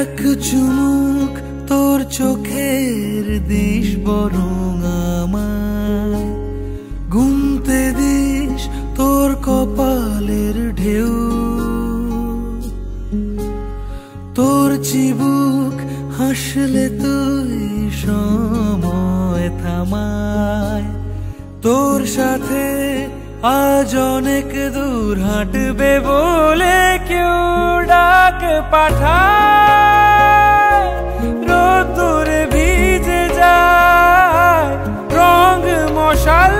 এক চুমুক তোর চোখের দিস বরং আমায় গুনতে দিস তোর কপালের ঢেউ। তোর চিবুক হাসলে তুই সময় থামায়। তোর সাথে আজ অনেক দূর হাঁটবে বলে কেউ ডাক পাঠায়। রোদ্দুরে ভিজে যায় রং মশাল,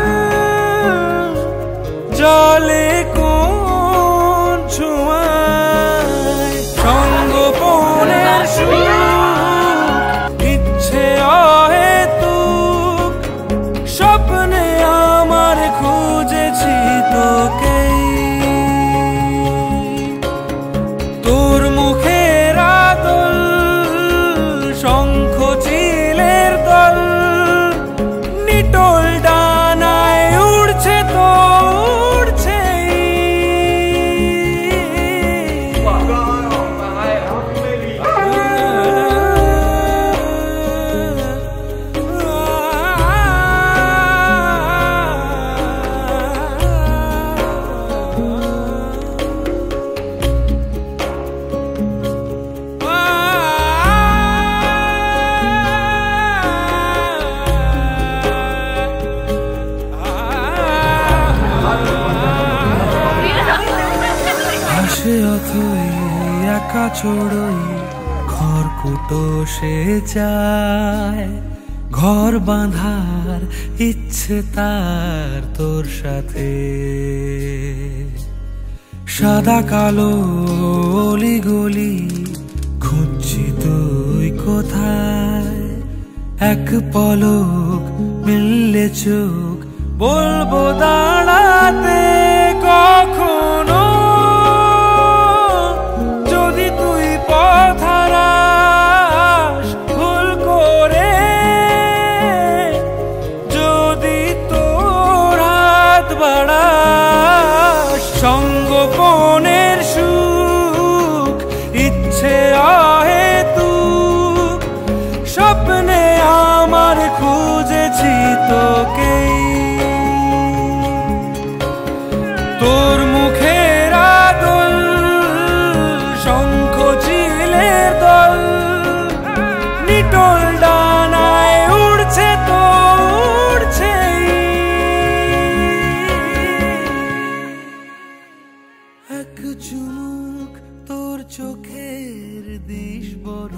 জলে কোন ছোঁয়ায় সঙ্গোপনের সুখ ইচ্ছে অহেতুক। স্বপ্নে আমার খুঁজেছি তোকে, তোর মুখের আদল শঙ্খ চিলের দল নিটোল ডানায় উড়ছে তো উড়ছে। হাসে অথই একা চড়ই খড়কুটো সে চায়। ঘর বাঁধার ইচ্ছে তার তোর সাথে। সাদা কালো অলি গলি খুঁজছি তুই কোথায়। এক পলক মিললে চোখ বলবো দাঁড়াতে কখনো। যদি তুই পথ হারাস ভুল করে, যদি তোর হাত বাড়াস সঙ্গোপনের সুখ ইচ্ছে অহেতুক। স্বপ্নে আমার খুঁজেছি তোকে, তোর মুখের আদল শঙ্খ চিলের দল নিটোল ডানায় উড়ছে তো উড়ছে। এক চুমুক তোর চোখের দিস বড়